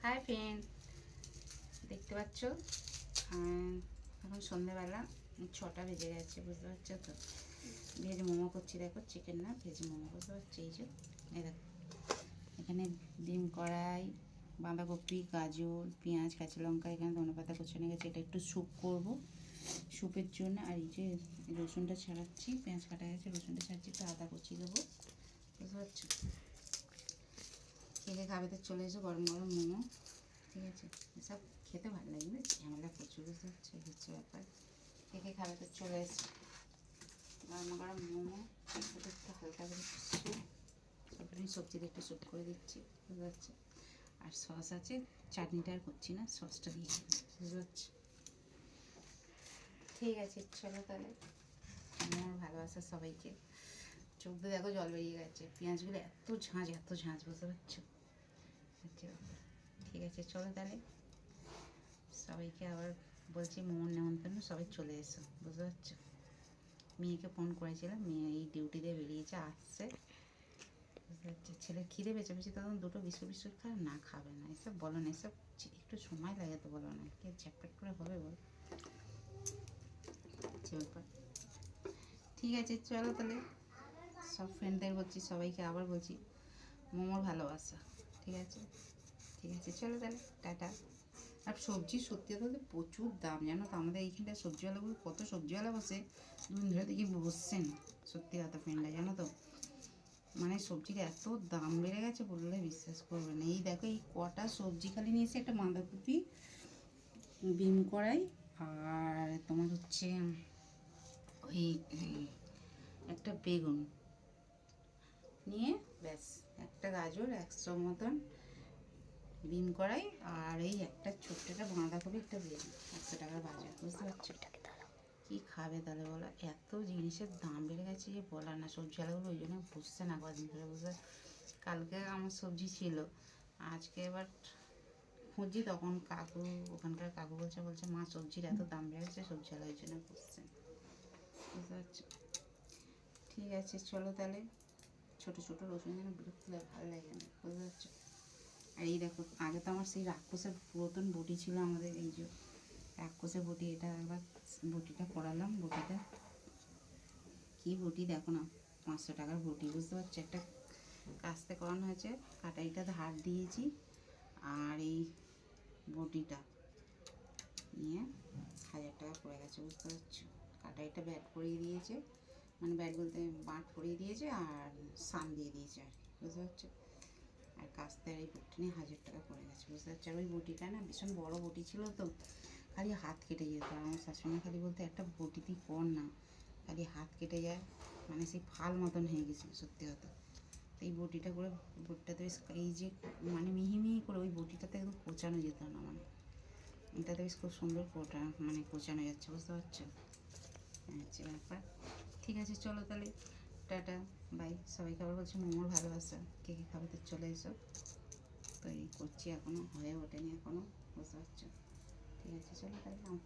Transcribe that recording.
Hi friend, দেখতে পাচ্ছ এখন সন্ধ্যেবেলা 6টা বেজে গেছে, বুঝতে পারছো তো। ভেজ মোমো করছি, দেখো চিকেন না ভেজ মোমো, বুঝতে পারছো। এই যে এই দেখো, এখানে ডিম কড়াই, বাঁধাকপি, গাজর, পেঁয়াজ, কাঁচা লঙ্কা, এখানে ধনেপাতা কুচানো গেছে। এটা একটু স্যুপ করবো, স্যুপের জন্য। আর এই যে রসুনটা ছাড়াচ্ছি, পেঁয়াজ কাটা গেছে, রসুনটা ছাড়াচ্ছি, একটু আদা কুচিয়ে দেবো, বুঝতে পারছো। খেয়ে খাবে তো চলে এসো, গরম গরম মোমো, ঠিক আছে। এসব খেতে ভালো লাগবে, ঝামেলা প্রচুর, বুঝতে পারছো, হচ্ছে ব্যাপার। খেয়ে খাবে তো চলে এসো, গরম গরম মোমো, একটু হালকা করে স্যুপ, সবটাই সবজি দিয়ে একটু স্যুপ করে দিচ্ছি, বুঝতে পারছো। আর সস আছে, চাটনিটা আর করছি না, সসটা দিয়ে বুঝতে পারছো। ঠিক আছে চলো তাহলে, আমার ভালোবাসা সবাইকে। চোখ দিয়ে দেখো জল বেরিয়ে গেছে, পেঁয়াজগুলো এত ঝাঁঝ এত ঝাঁঝ, বুঝতে পারছো। আচ্ছা ঠিক আছে চলো তাহলে, সবাইকে আবার বলছি মোমোর নেমন্তন্ন, সবাই চলে এসো, বুঝতে পারছো। মেয়েকে ফোন করেছিলাম, মেয়ে এই ডিউটি দিয়ে বেরিয়েছে, আসছে, বুঝতে পারছো। ছেলের খিদে বেঁচে বেঁচে তখন দুটো বিস্কুট বিস্কুট খায়, না খাবে না, এসব বলো না, এসব একটু সময় লাগে তো, বলো না, কে ঝটপট করে হবে বল, ব্যাপার। ঠিক আছে চলো তাহলে, সব ফ্রেন্ডদের বলছি, সবাইকে আবার বলছি মোমোর ভালোবাসা, ঠিক আছে। ঠিক আছে চলো তাহলে, টাটা। আর সবজি সত্যি বলতে প্রচুর দাম, জানো তো। আমাদের এইখানটায় সবজিওয়ালাগুলো, কত সবজিওয়ালা বসে, দুদিন ধরে দেখি বসছেন, সত্যি কথা ফ্রেন্ডরা, জানো তো। মানে সবজির এত দাম বেড়ে গেছে, বললে বিশ্বাস করবে না। এই দেখো, এই কটা সবজি খালি নিয়েছে, একটা বাঁধাকপি, বিম কড়াই, আর তোমার হচ্ছে ওই একটা বেগুন নিয়ে, ব্যাস, একটা গাজর, 100 মতন বিম কড়াই, আর এই একটা ছোট্ট একটা বাঁধাকপি, একটা বেগুন, 100 টাকার বাজার, বুঝতে পারছো। কী খাবে তাহলে বলো, এত জিনিসের দাম বেড়ে গেছে যে বলার না। সবজিওয়ালাগুলো ওই জন্য বুঝছে না কদিন ধরে, বুঝতে। কালকে আমার সবজি ছিল, আজকে এবার খুঁজি, তখন কাকু, ওখানকার কাকু বলছে মা সবজির এত দাম বেড়ে গেছে, সবজিওয়ালা ওই জন্য বুঝছে, বুঝতে পারছো। ঠিক আছে চলো তাহলে, ছোটো ছোটো রসুন যেন বিরক্ত লাগে, ভালো লাগে না, বুঝতে পারছো। আর এই দেখো, আগে তো আমার সেই রাক্ষসের পুরাতন বটি ছিল আমাদের, এই যে রাক্ষসের বটি, এটা একবার বটিটা করালাম, বটিটা কী বটি দেখো না, 500 টাকার বটি, বুঝতে পারছো। একটা কাস্তে করানো হয়েছে, কাটাইটা ধার দিয়েছি, আর এই বটিটা নিয়ে 1000 টাকা পড়ে গেছে, বুঝতে পারছো। কাটাইটা ব্যাট করিয়ে দিয়েছে, মানে ব্যাট বলতে বাঁট করিয়ে দিয়েছে, আর সান দিয়ে দিয়েছে আর কি, বুঝতে পারছো। আর কাস্তে আর এই বটিটা নিয়ে 1000 টাকা পড়ে গেছে, বুঝতে পারছো। আর ওই বটিটা না ভীষণ বড়ো বটি ছিল তো, খালি হাত কেটে যেত। আর আমার শাশুড়ি খালি বলতে, একটা বটিতেই কর না, খালি হাত কেটে যায়, মানে সেই ফাল মতন হয়ে গেছিলো, সত্যি কথা। তো এই বটিটা করে, বটিটাতে বেশ, এই যে মানে মিহি মিহি করে ওই বটিটাতে একদম কোচানো যেত না, মানে এটাতে বেশ খুব সুন্দর মানে কোচানো যাচ্ছে, বুঝতে পারছো। আচ্ছা ব্যাপার, ঠিক আছে চলো তাহলে, টাটা বাই। সবাইকে আবার বলছি মোমোর ভালোবাসা, কে কে খাবে তো চলে এসো। তৈরি করছি, এখনও হয়ে ওঠেনি এখনও, বুঝতে পারছো। ঠিক আছে চলো তাহলে, আমার